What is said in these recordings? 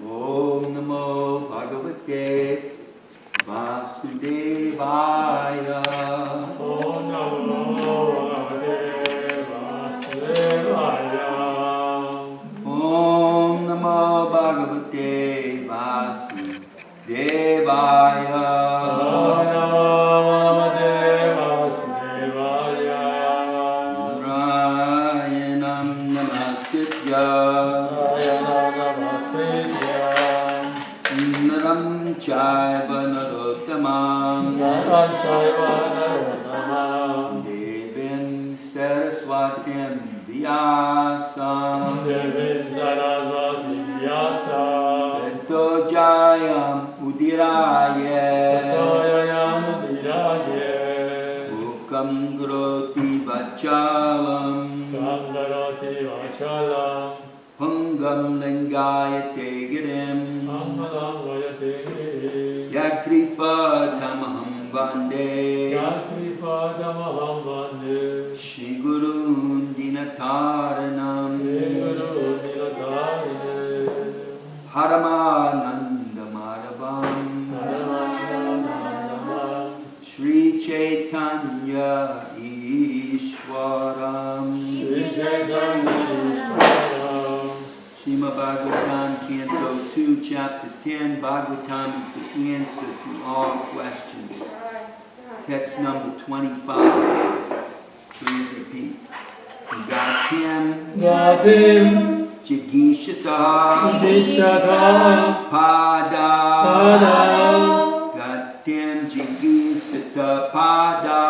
Om Namo Bhagavate Vasudevaya. Om Namo Bhagavate Vasudevaya. Om Namo Bhagavate Vasudevaya. Narayanam Namaskritya Naram Chaiva Narottamam Devim Saraswatim Vyasam Sato Jayam Udiraye Mukam Groti Vachalam Pungam Lingayate Girim Yakripa Tamaham Vande Shri Guru Dinataranam Haramananda Madhavam Shri Chaitanya Ishwaram Srimad Bhagavatam, Canto 2, Chapter 10. Bhagavatam is the answer to all questions. Text number 25. Please repeat. Gatim Jigishata Pada Gatim Jigishata Pada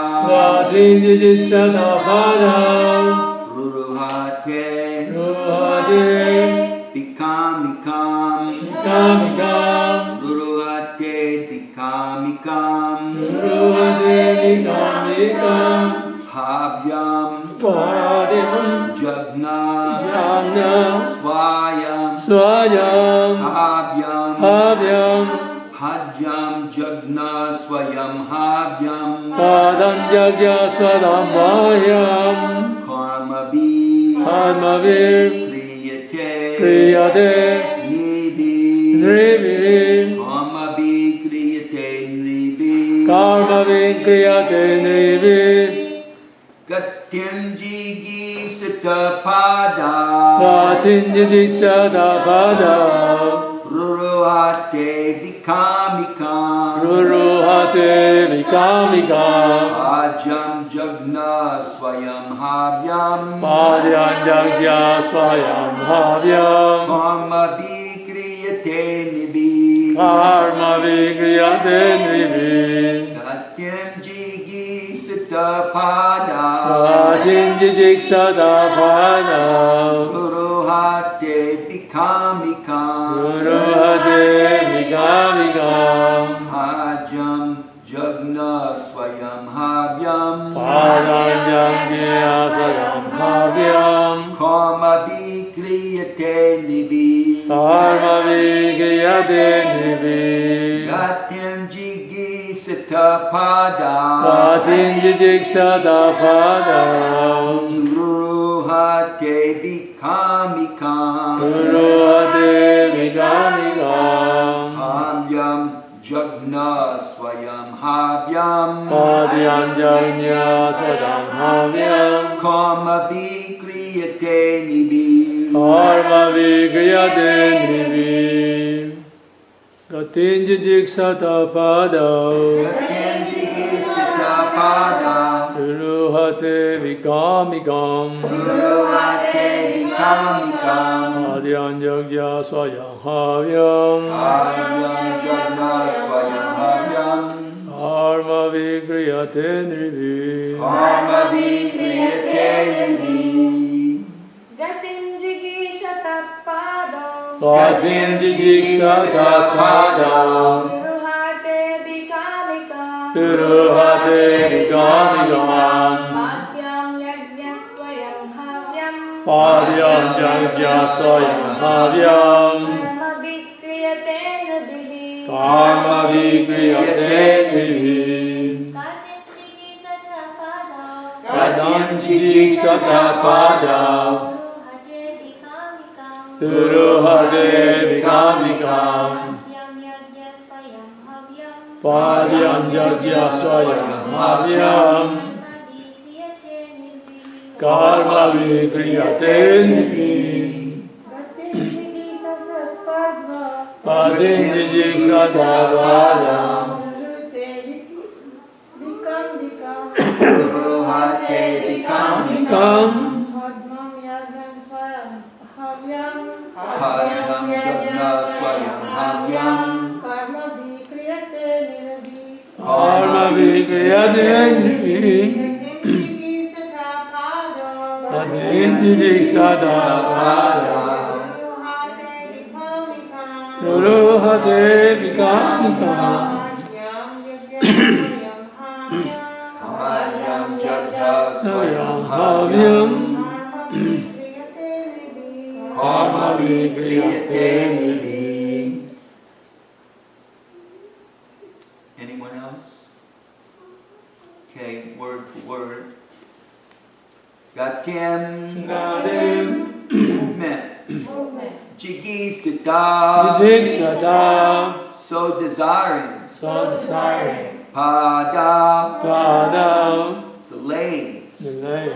Ruruhate Bikamikam Ruruhate Bikamikam Habyam Jagna Swayam Habyam Hajyam Jagna Swayam Habyam Padam Jagya Swadam Vayam Karmavi Kriyate Nibi Karmavi Kriyate Nibi Gatyam Jigi Sitapada Ruruhate Vikamikam Ajam Jagna Swayam Havyam Karma Vikriyate Nibi Gatyam Jigi Sitapada Ruruhate Vikamikam Ajam Jagna Swayam Havyam Karma Vikriyate Nibi Gatyam Jigi Sitapada Ruruhate Vikamikam Havyam Jagna Swayam Havyam Karma Vikriyate Nibi Gatinjik Satapada Ruruhate Vikamikam Adhyam Jagya Swayam Havyam Karma Vikriyate Nibi Gatinjik Satapada Ruruhate Vikamikam Adhyam Jagya Swayam Havyam Karma Vikriyate Nibi Gatinjik Yanji Satapada Guru Hade Vikamikam Padyam Jagya Swayam Havyam Karma Vikriyate Nidhi Padinji Sadavada Guru Hate Vikamikam Padyam Jagya Swayam Havyam Karma Vikriyate Nidhi Padinji Sadavada Guru Hade Vikamikam Padyam Jagya Swayam Swayam Havyam Karma Vikriyate Nidhi. Anyone else? Okay, word for word. Gatyam Gadim movement. Jigi Sita Vidiksata so desiring. Sadsaring Pada Pada the legs. Nilay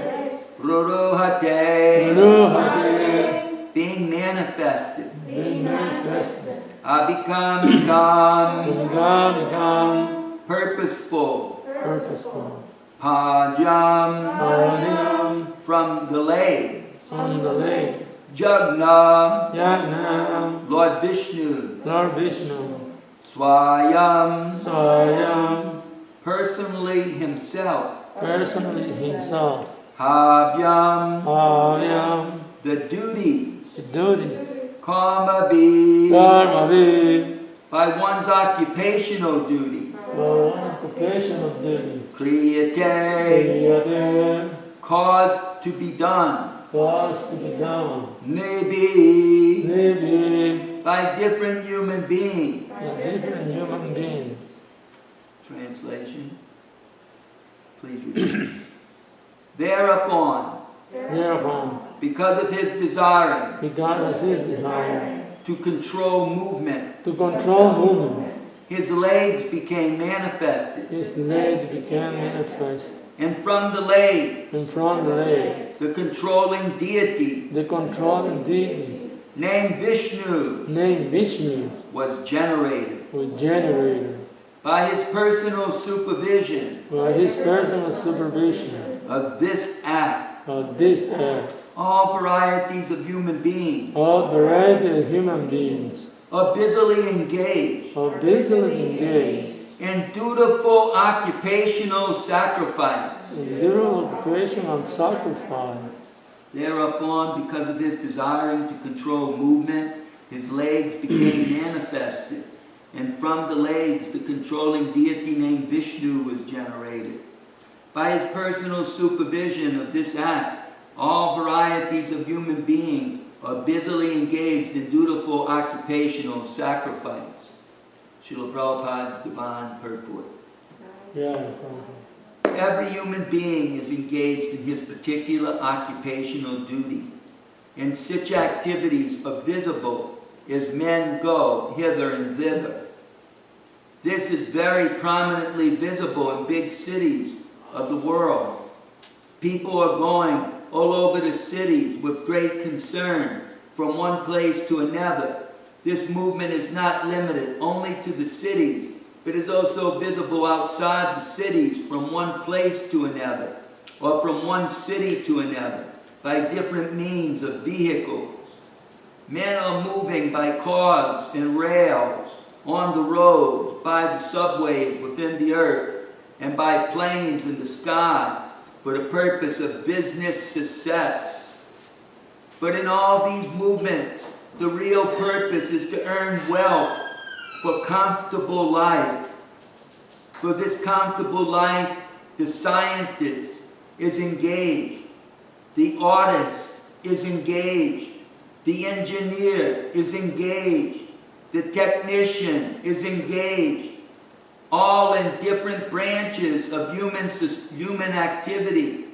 Ruruhate Ruhade being manifested. Being manifested Abhikam Gam purposeful. Purposeful Pajam Paradiyam from the legs. on the legs Jagna Yagnam Lord Vishnu. Lord Vishnu Swayam Swayam personally himself. personally himself Havyam Havyam the duties. the duties Karma be Karma Vid by one's occupational duty. occupational duties Kriyate Kriyate cause to be done. cause to be done Maybe maybe by different human beings. by different human beings. Translation. Please repeat. Thereupon, Thereupon, because of his desiring because of his desire to control movement, to control movement, his legs became manifested. his legs became manifest, And from the legs, and from the legs, the controlling deity the controlling deities named Vishnu named Vishnu was generated. was generated By his personal supervision by his personal supervision of this act, of this act. all varieties of human beings All variety of human beings are busily engaged are busily engaged in dutiful occupational sacrifice. in dual occupation and sacrifice. Thereupon, because of his desiring to control movement, his legs became manifested. And from the legs, the controlling deity named Vishnu was generated. By his personal supervision of this act, all varieties of human beings are busily engaged in dutiful occupational sacrifice. Srila Prabhupada's Divine Purport. Yeah. Every human being is engaged in his particular occupational duty, and such activities are visible as men go hither and thither. This is very prominently visible in big cities of the world. People are going all over the cities with great concern from one place to another. This movement is not limited only to the cities, but is also visible outside the cities from one place to another, or from one city to another, by different means of vehicles. Men are moving by cars and rails, on the roads, by the subways within the earth, and by planes in the sky for the purpose of business success. But in all these movements, the real purpose is to earn wealth for comfortable life. For this comfortable life, the scientist is engaged, the artist is engaged, the engineer is engaged, the technician is engaged, all in different branches of human activity.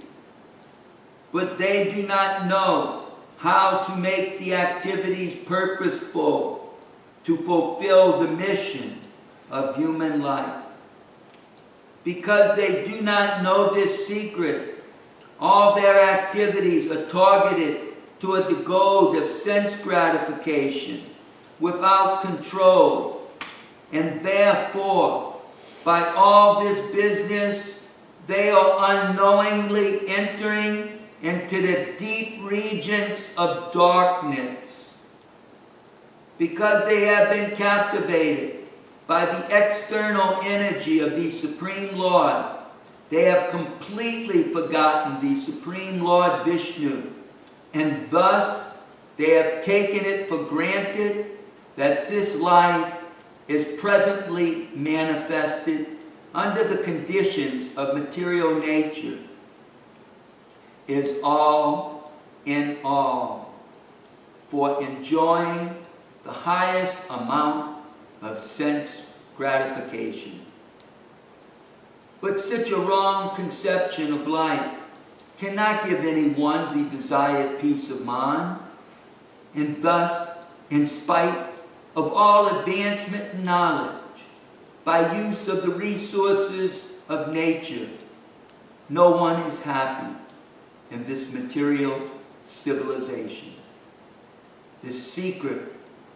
but they do not know how to make the activities purposeful to fulfill the mission of human life. Because they do not know this secret, all their activities are targeted toward the goal of sense gratification without control, and therefore, by all this business, they are unknowingly entering into the deep regions of darkness. Because they have been captivated by the external energy of the Supreme Lord, they have completely forgotten the Supreme Lord Vishnu, and thus they have taken it for granted that this life is presently manifested under the conditions of material nature, is all in all, for enjoying the highest amount of sense gratification. But such a wrong conception of life cannot give anyone the desired peace of mind, and thus, in spite of all advancement in knowledge, by use of the resources of nature, no one is happy in this material civilization. The secret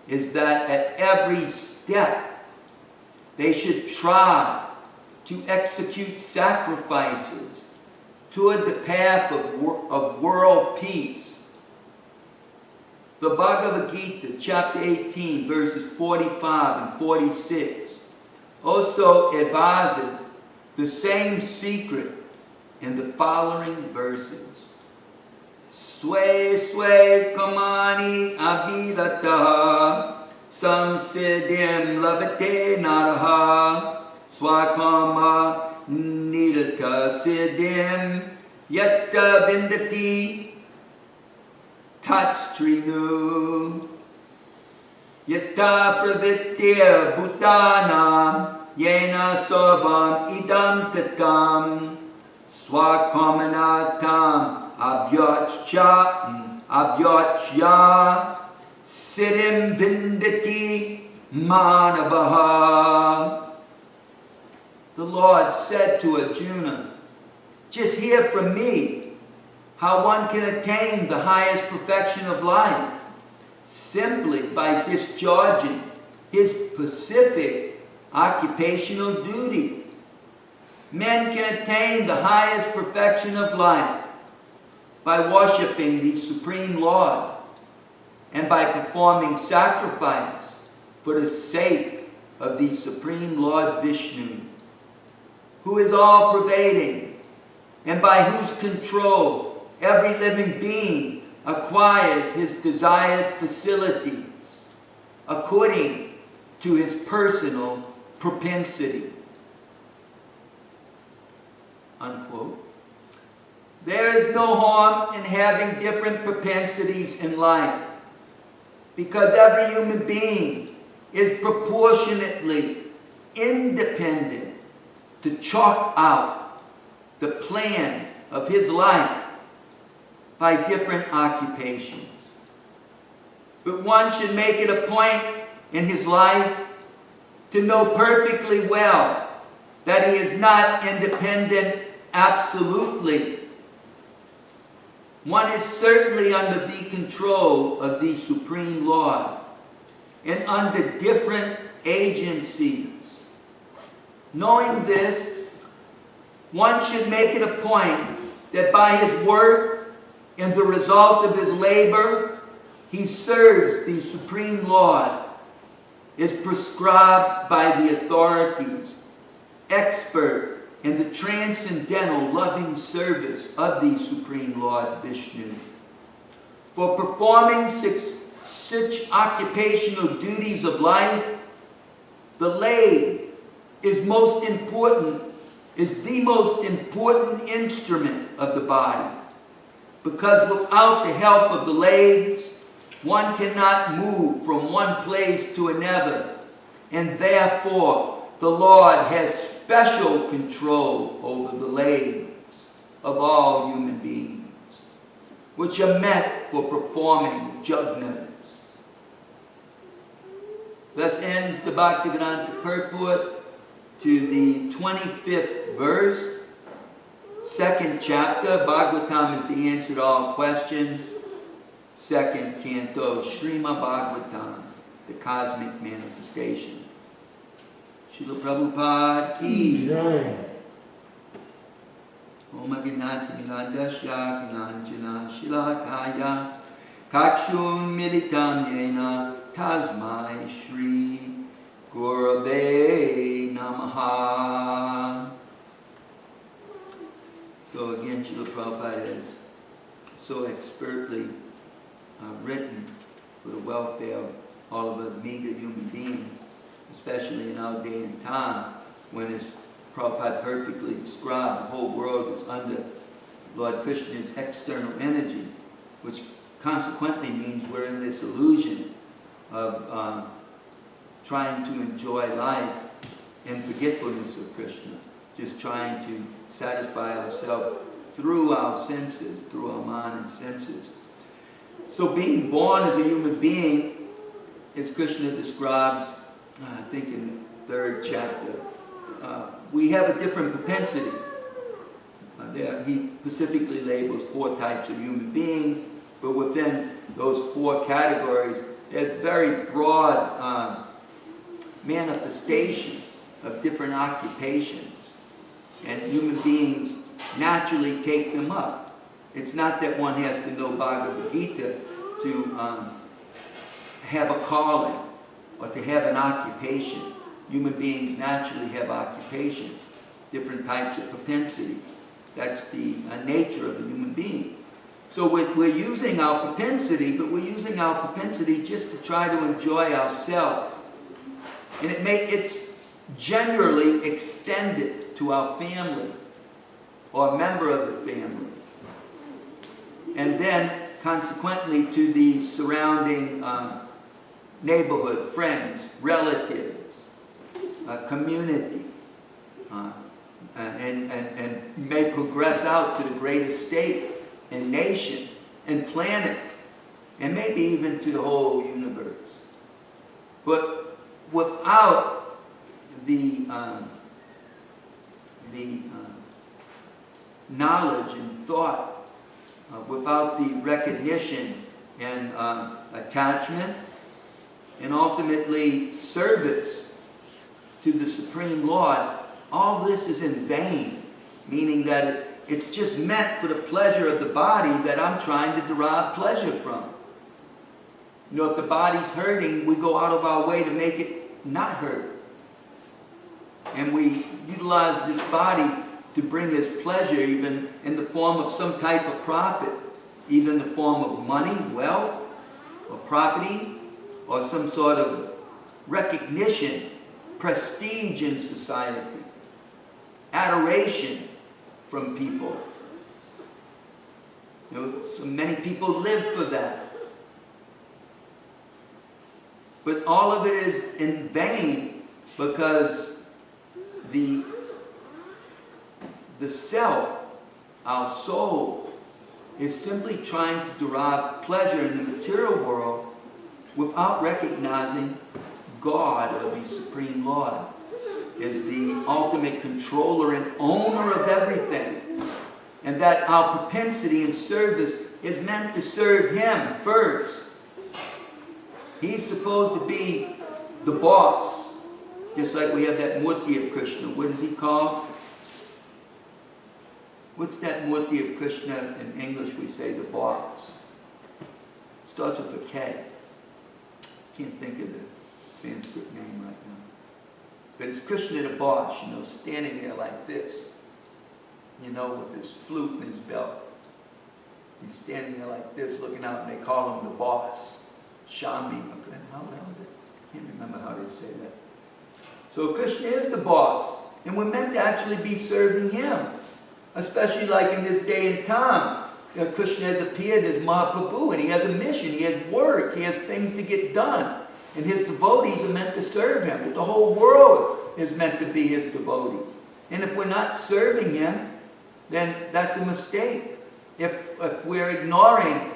is that at every step they should try to execute sacrifices toward the path of world peace. The Bhagavad Gita, chapter 18, verses 45 and 46, also advises the same secret in the following verses. Sway sway kamani abhidata samsiddhim labate naraha swakama nidata siddhim yatta vindati tatstrinu yatta pravitya bhutanam yena sarvam idam tatam swakamanatam abhyachya siddhim vindati manavaha. The Lord said to Arjuna, just hear from me how one can attain the highest perfection of life simply by discharging his specific occupational duty. Men can attain the highest perfection of life by worshiping the Supreme Lord and by performing sacrifice for the sake of the Supreme Lord Vishnu, who is all-pervading and by whose control every living being acquires his desired facilities according to his personal propensity. Unquote. There is no harm in having different propensities in life, because every human being is proportionately independent to chalk out the plan of his life by different occupations. But one should make it a point in his life to know perfectly well that he is not independent absolutely. One is certainly under the control of the Supreme Lord and under different agencies. Knowing this, one should make it a point that by his work and the result of his labor, he serves the Supreme Lord, is prescribed by the authorities, expert in the transcendental loving service of the Supreme Lord Vishnu. For performing such occupational duties of life, the leg is the most important instrument of the body, because without the help of the legs, one cannot move from one place to another, and therefore the Lord has special control over the legs of all human beings. which are meant for performing jugnas. Thus ends the Bhaktivedanta purport to the 25th verse, 2nd chapter. Bhagavatam is the answer to all questions. 2nd canto, Srimad Bhagavatam, the cosmic manifestation. Srila Prabhupada ki Jai. Om Agnati Miladasya Gnanjana Shilakaya Kakshun Militam Yena Tasmai Shri Gurave Namaha. So again, Srila Prabhupada has so expertly written for the welfare of all of us meager human beings, especially in our day and time, when, as Prabhupada perfectly described, the whole world is under Lord Krishna's external energy, which consequently means we're in this illusion of trying to enjoy life in forgetfulness of Krishna, just trying to satisfy ourselves through our senses, through our mind and senses. So being born as a human being, as Krishna describes, I think in the 3rd chapter, we have a different propensity. He specifically labels 4 types of human beings, but within those 4 categories, there's very broad manifestation of different occupations, and human beings naturally take them up. It's not that one has to know Bhagavad Gita to have a calling or to have an occupation. Human beings naturally have occupations, different types of propensities. That's the nature of a human being. So we're using our propensity, but we're using our propensity just to try to enjoy ourselves. And it's generally extended to our family or a member of the family. And then, consequently, to the surrounding neighborhood, friends, relatives, community, and may progress out to the greater state and nation and planet, and maybe even to the whole universe. But without the knowledge and thought, without the recognition and attachment, and ultimately service to the Supreme Lord, all this is in vain, meaning that it's just meant for the pleasure of the body that I'm trying to derive pleasure from. You know, if the body's hurting, we go out of our way to make it not hurt. And we utilize this body to bring us pleasure, even in the form of some type of profit, even in the form of money, wealth, or property, or some sort of recognition, prestige in society, adoration from people. You know, so many people live for that. But all of it is in vain, because the self, our soul, is simply trying to derive pleasure in the material world without recognizing God, or the Supreme Lord, is the ultimate controller and owner of everything. And that our propensity in service is meant to serve Him first. He's supposed to be the boss. Just like we have that Murti of Krishna. What is he called? What's that Murti of Krishna in English? We say the boss. Starts with a K. Can't think of the Sanskrit name right now. But it's Krishna the boss, you know, standing there like this, you know, with his flute in his belt. He's standing there like this, looking out, and they call him the boss. Shami. How is it? I can't remember how they say that. So Krishna is the boss, and we're meant to actually be serving Him. Especially like in this day and time. You know, Krishna has appeared as Mahaprabhu, and He has a mission, He has work, He has things to get done. And His devotees are meant to serve Him. But the whole world is meant to be His devotee. And if we're not serving Him, then that's a mistake. if we're ignoring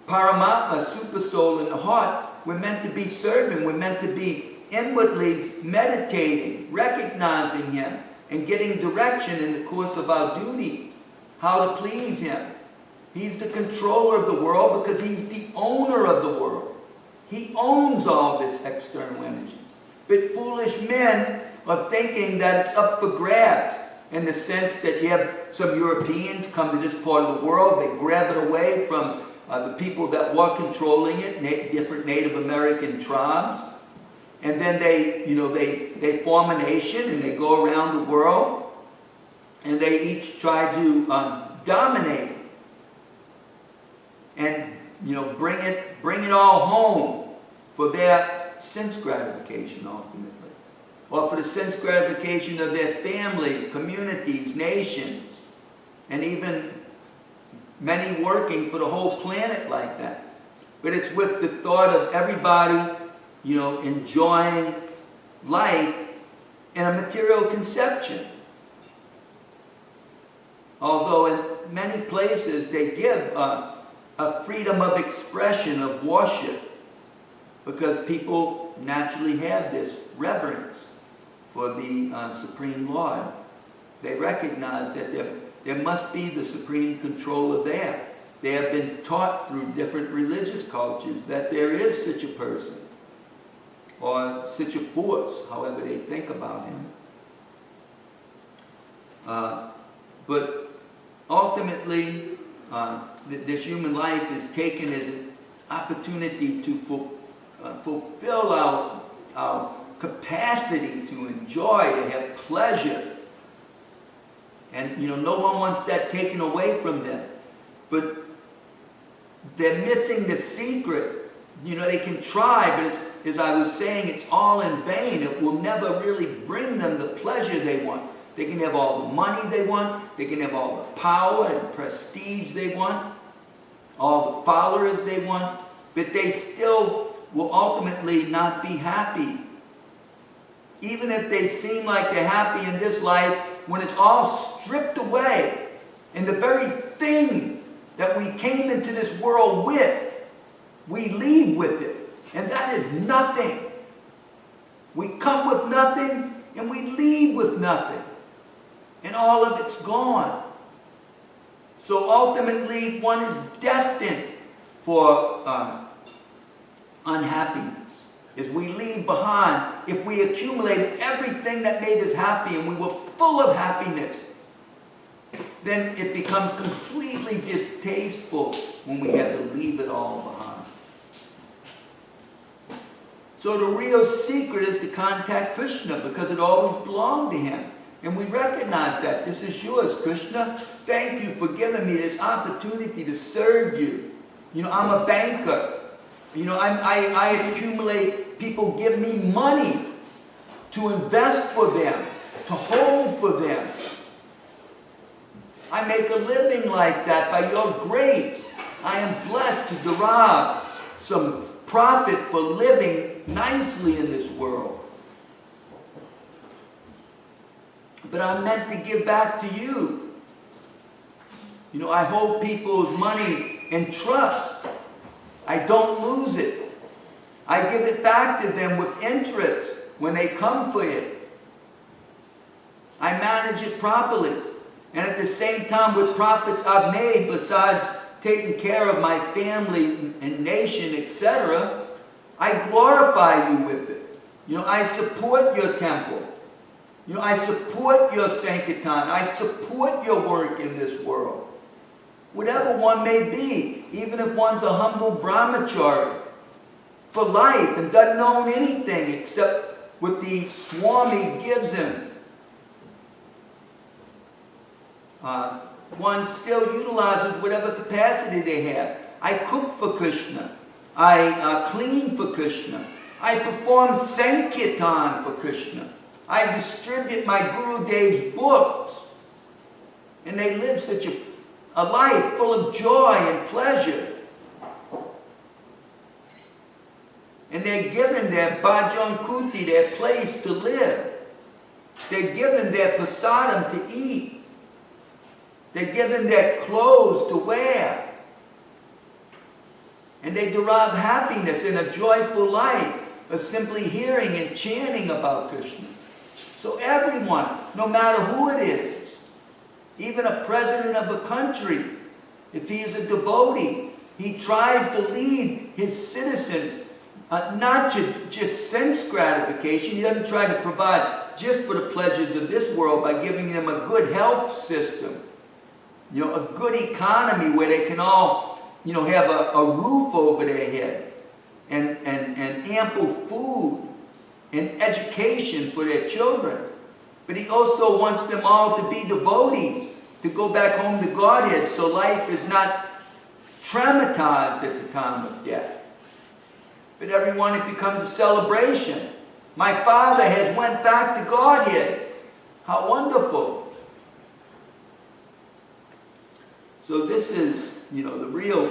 Paramatma, Super Soul in the heart, we're meant to be serving, we're meant to be inwardly meditating, recognizing Him, and getting direction in the course of our duty, how to please Him. He's the controller of the world because He's the owner of the world. He owns all this external energy. But foolish men are thinking that it's up for grabs, in the sense that you have some Europeans come to this part of the world, they grab it away from the people that were controlling it, different Native American tribes, and then they form a nation and they go around the world and they each try to dominate and bring it all home for their sense gratification ultimately, or for the sense gratification of their family, communities, nations, and even many working for the whole planet like that. But it's with the thought of everybody, enjoying life in a material conception. Although in many places they give a freedom of expression, of worship, because people naturally have this reverence for the Supreme Lord. They recognize that there must be the supreme controller there. They have been taught through different religious cultures that there is such a person, or such a force, however they think about him. But ultimately, this human life is taken as an opportunity to fulfill our capacity to enjoy, to have pleasure. And no one wants that taken away from them. But they're missing the secret. They can try, but as I was saying, it's all in vain. It will never really bring them the pleasure they want. They can have all the money they want. They can have all the power and prestige they want. All the followers they want. But they still will ultimately not be happy. Even if they seem like they're happy in this life, when it's all stripped away, and the very thing that we came into this world with, we leave with it. And that is nothing. We come with nothing, and we leave with nothing. And all of it's gone. So ultimately, one is destined for unhappiness. As we leave behind, if we accumulated everything that made us happy and we were full of happiness, then it becomes completely distasteful when we have to leave it all behind. So the real secret is to contact Krishna, because it always belonged to Him. And we recognize that. This is yours, Krishna. Thank you for giving me this opportunity to serve you. I'm a banker. I accumulate, people give me money to invest for them, to hold for them. I make a living like that by your grace. I am blessed to derive some profit for living nicely in this world. But I'm meant to give back to you. I hold people's money in trust. I don't lose it. I give it back to them with interest when they come for it. I manage it properly. And at the same time, with profits I've made, besides taking care of my family and nation, etc., I glorify you with it. I support your temple. I support your sankirtan. I support your work in this world. Whatever one may be, even if one's a humble brahmachari for life and doesn't own anything except what the Swami gives him, one still utilizes whatever capacity they have. I cook for Krishna. I clean for Krishna. I perform sankirtan for Krishna. I distribute my Gurudev's books. And they live such a life full of joy and pleasure. And they're given their bhajan kuti, their place to live. They're given their prasadam to eat. They're given their clothes to wear. And they derive happiness and a joyful life of simply hearing and chanting about Krishna. So everyone, no matter who it is, even a president of a country, if he is a devotee, he tries to lead his citizens not just sense gratification. He doesn't try to provide just for the pleasures of this world by giving them a good health system, a good economy where they can all have a roof over their head and ample food and education for their children. But he also wants them all to be devotees, to go back home to Godhead, so life is not traumatized at the time of death. But everyone, it becomes a celebration. My father has went back to Godhead. How wonderful. So this is, the real,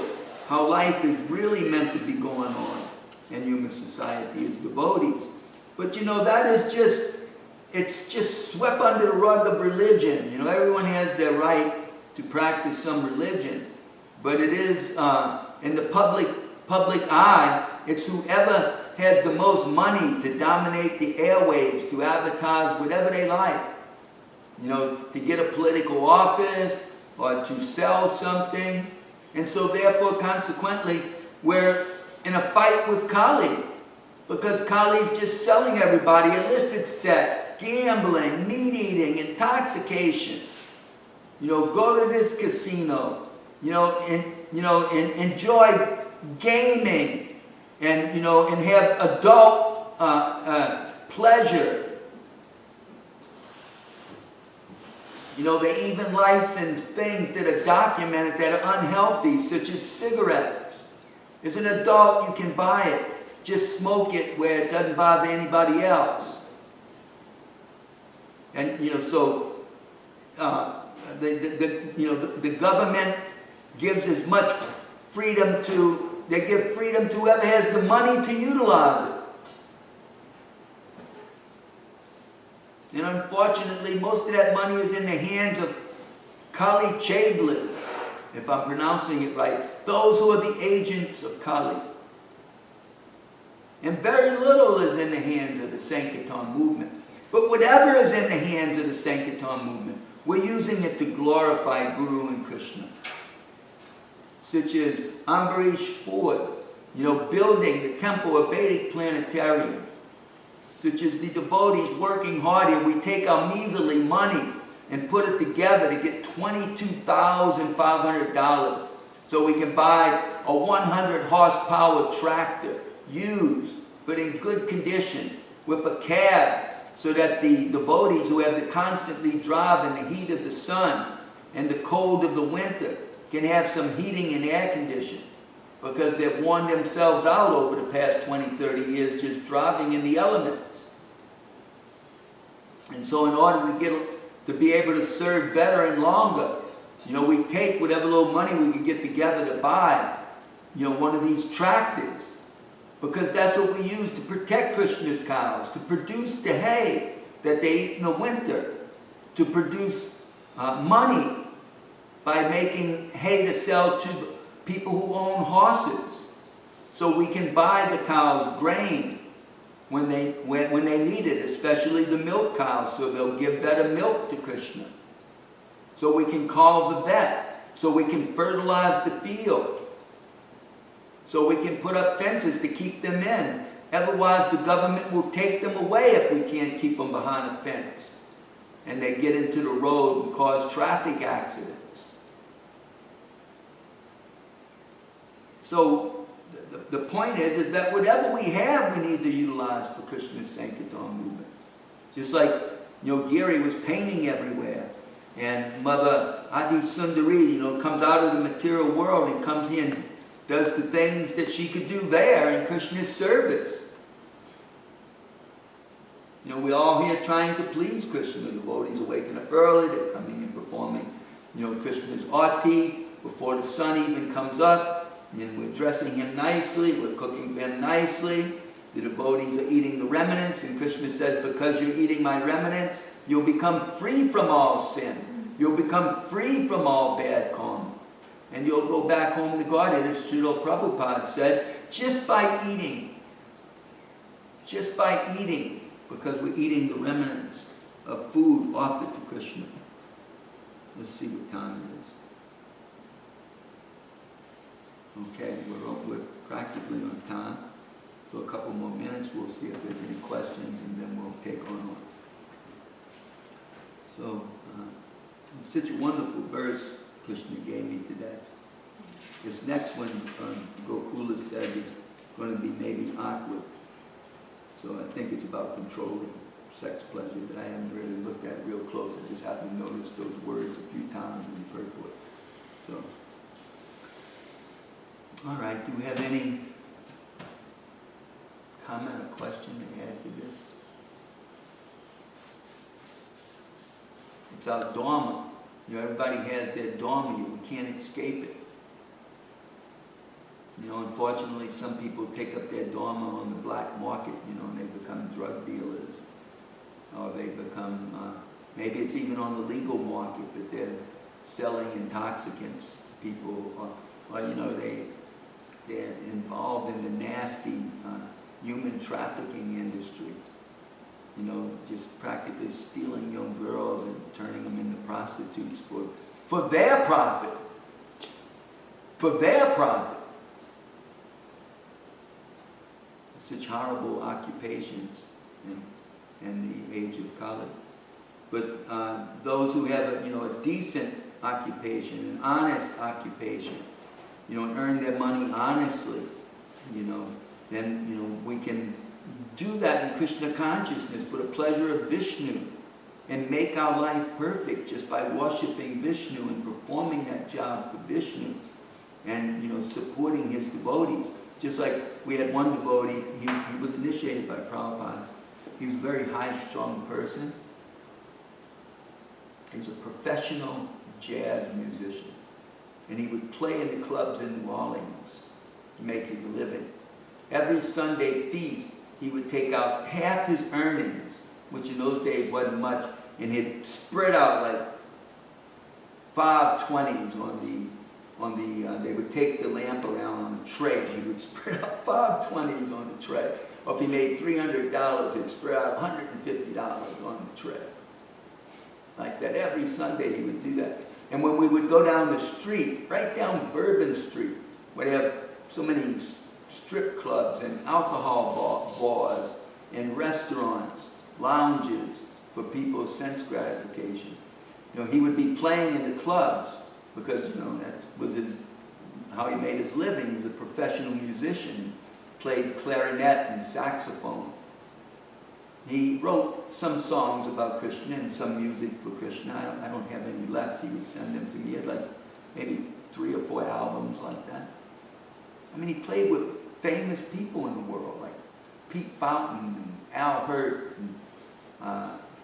how life is really meant to be going on in human society as devotees. But that is it's just swept under the rug of religion. Everyone has their right to practice some religion. But it is, in the public eye, it's whoever has the most money to dominate the airwaves, to advertise whatever they like. To get a political office or to sell something. And so therefore, consequently, we're in a fight with Kali. Because Kali is just selling everybody illicit sex, gambling, meat eating, intoxication. Go to this casino. And enjoy gaming, and have adult pleasure. They even license things that are documented that are unhealthy, such as cigarettes. As an adult, you can buy it. Just smoke it where it doesn't bother anybody else. And so the government gives as much freedom they give freedom to whoever has the money to utilize it. And unfortunately, most of that money is in the hands of Kali Chablins, if I'm pronouncing it right. Those who are the agents of Kali. And very little is in the hands of the Sankirtan movement. But whatever is in the hands of the Sankirtan movement, we're using it to glorify Guru and Krishna. Such as Ambarish Ford, building the temple of Vedic planetarium. Such as the devotees working hard here. We take our measly money and put it together to get $22,500 so we can buy a 100 horsepower tractor, used, but in good condition, with a cab, so that the devotees who have to constantly drive in the heat of the sun and the cold of the winter can have some heating and air conditioning, because they've worn themselves out over the past 20, 30 years just driving in the elements. And so in order to be able to serve better and longer, we take whatever little money we can get together to buy, one of these tractors. Because that's what we use to protect Krishna's cows, to produce the hay that they eat in the winter, to produce money by making hay to sell to people who own horses. So we can buy the cows grain when they need it, especially the milk cows, so they'll give better milk to Krishna. So we can call the vet, so we can fertilize the field. So we can put up fences to keep them in. Otherwise, the government will take them away if we can't keep them behind a fence. And they get into the road and cause traffic accidents. So the point is that whatever we have, we need to utilize for Krishna's Sankirtan movement. Just like, Giri was painting everywhere. And Mother Adi Sundari, comes out of the material world and comes in, does the things that she could do there in Krishna's service. We're all here trying to please Krishna. The devotees are waking up early, they're coming and performing, Krishna's arti before the sun even comes up. And we're dressing him nicely, we're cooking for him nicely. The devotees are eating the remnants, and Krishna says, because you're eating my remnants, you'll become free from all sin. You'll become free from all bad karma. And you'll go back home to God. And as Srila Prabhupada said, just by eating, because we're eating the remnants of food offered to Krishna. Let's see what time it is. Okay, we're practically on time. So a couple more minutes, we'll see if there's any questions, and then we'll take on off. So, it's such a wonderful verse Krishna gave me today. This next one, Gokula said, is going to be maybe awkward. So I think it's about controlling sex pleasure that I haven't really looked at real close. I just happened to notice those words a few times in the purport. So, all right, do we have any comment or question to add to this? It's our dharma. You know, everybody has their dharma. We can't escape it. You know, unfortunately, some people take up their dharma on the black market, you know, and they become drug dealers. Or they become, maybe it's even on the legal market, but they're selling intoxicants. People, or you know, they're involved in the nasty human trafficking industry. You know, just practically stealing young girls and turning them into prostitutes for their profit. For their profit. Such horrible occupations in the age of Kali. But those who have a decent occupation, an honest occupation, and earn their money honestly, then we can do that in Krishna consciousness for the pleasure of Vishnu and make our life perfect just by worshiping Vishnu and performing that job for Vishnu and supporting his devotees. Just like we had one devotee, he was initiated by Prabhupada. He was a very high-strung person. He's a professional jazz musician. And he would play in the clubs in New Orleans to make his living. Every Sunday feast, he would take out half his earnings, which in those days wasn't much, and he'd spread out like 5 20s they would take the lamp around on a tray. He would spread out 5 20s on the tray. Or if he made $300, he'd spread out $150 on the tray. Like that every Sunday he would do that. And when we would go down the street, right down Bourbon Street, where they have so many strip clubs and alcohol bars and restaurants, lounges for people's sense gratification. He would be playing in the clubs because, that was how he made his living. He was a professional musician, played clarinet and saxophone. He wrote some songs about Krishna and some music for Krishna. I don't have any left. He would send them to me. He had like maybe 3 or 4 albums like that. I mean, he played with famous people in the world, like Pete Fountain and Al Hurt, and,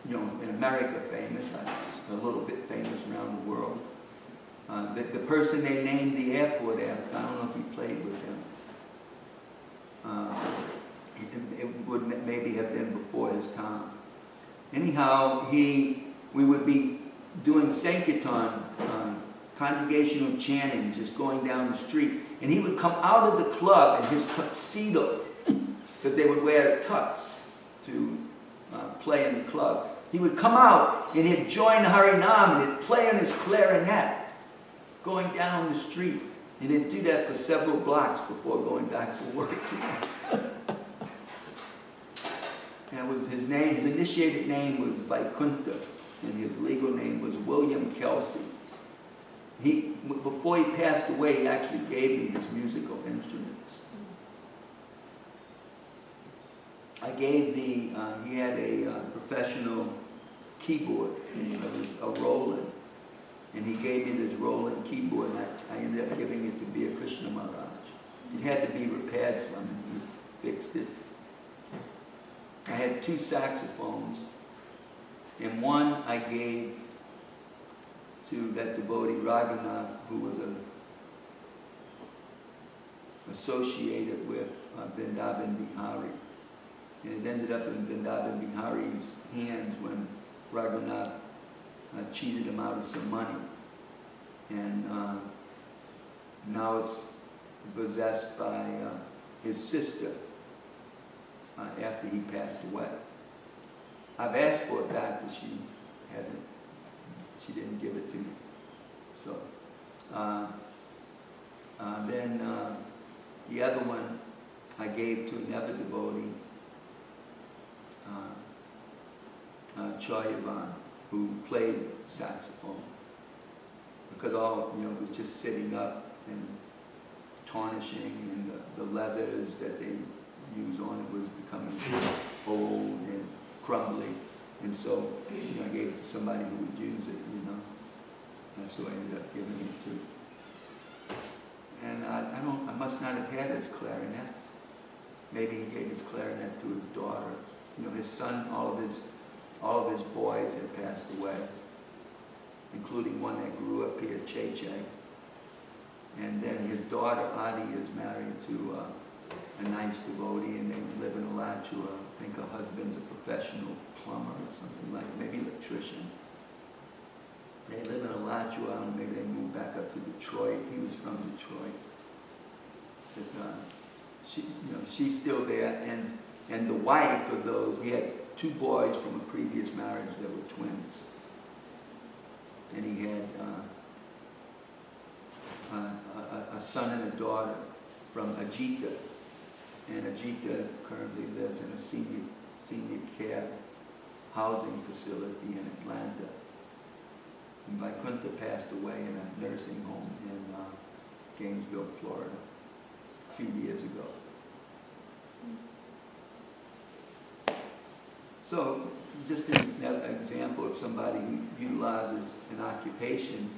in America famous, a little bit famous around the world. The person they named the airport after, I don't know if he played with him. It would maybe have been before his time. Anyhow, we would be doing Sankirtan, congregational chanting, just going down the street. And he would come out of the club in his tuxedo, because they would wear tux to play in the club. He would come out and he'd join Harinam and he'd play on his clarinet, going down the street. And he'd do that for several blocks before going back to work. That was his name. His initiated name was Vaikuntha, and his legal name was William Kelsey. Before he passed away, he actually gave me his musical instruments. He had a professional keyboard, a Roland, and he gave me this Roland keyboard, and I ended up giving it to Bia Krishna Maharaj. It had to be repaired some, and he fixed it. I had 2 saxophones, and one I gave to that devotee Raghunath, who was associated with Vrindavan Bihari. And it ended up in Vrindavan Bihari's hands when Raghunath cheated him out of some money. And now it's possessed by his sister after he passed away. I've asked for it back, but she didn't give it to me. So, then the other one I gave to another devotee, Chayavan, who played saxophone. Because all, was just sitting up and tarnishing, and the leathers that they use on it was becoming old and crumbly. And so, I gave it to somebody who would use it, And so I ended up giving it to. And I must not have had his clarinet. Maybe he gave his clarinet to his daughter. His son, all of his boys had passed away, including one that grew up here, Cheche. And then his daughter, Adi, is married to a nice devotee, and they live in Alachua. I think her husband's a professional plumber or something like that, maybe electrician. They live in Alachua, and maybe they moved back up to Detroit. He was from Detroit. But she's still there, and the wife of those, he had 2 boys from a previous marriage that were twins. And he had a son and a daughter from Ajita. And Ajita currently lives in a senior care housing facility in Atlanta. And Vaikuntha passed away in a nursing home in Gainesville, Florida, a few years ago. So, just an example of somebody who utilizes an occupation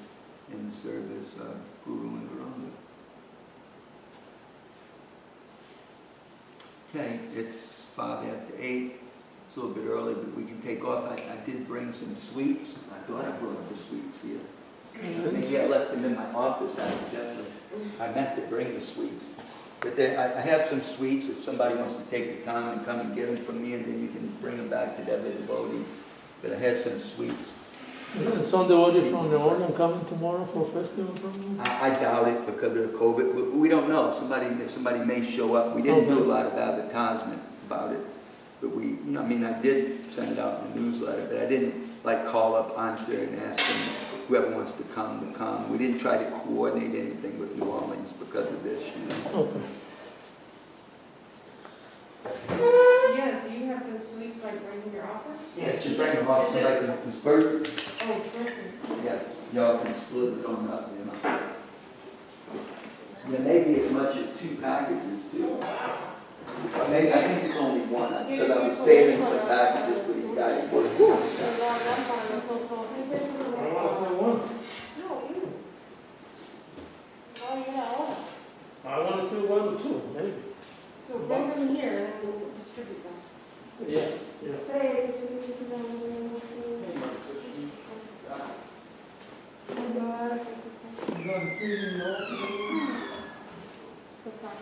in the service of Guru and Guranga. Okay, it's 8:05. It's a little bit early, but we can take off. I did bring some sweets. I thought I brought the sweets here. Maybe I left them in my office accidentally. I meant to bring the sweets. But I have some sweets if somebody wants to take the time and come and get them from me, and then you can bring them back to the other devotees. But I had some sweets. Some devotees from the order coming tomorrow for festival? I doubt it because of COVID. We don't know. Somebody may show up. We didn't do a lot of advertisement about it. But I did send it out in the newsletter, but I didn't call up Anshter and ask them, whoever wants to come. We didn't try to coordinate anything with New Orleans because of this. Okay. Yeah, do you have the sweets right in your office? Yeah, just right in the office, like it's birthday. Oh, it's birthday. Yeah, y'all can split it on up, There may be as much as 2 packages, too. Maybe, I think it's only 1, because I was saving some packages for you guys. I want to do 1 or 2, maybe. So bring them here and then we'll distribute them. Yeah. So far.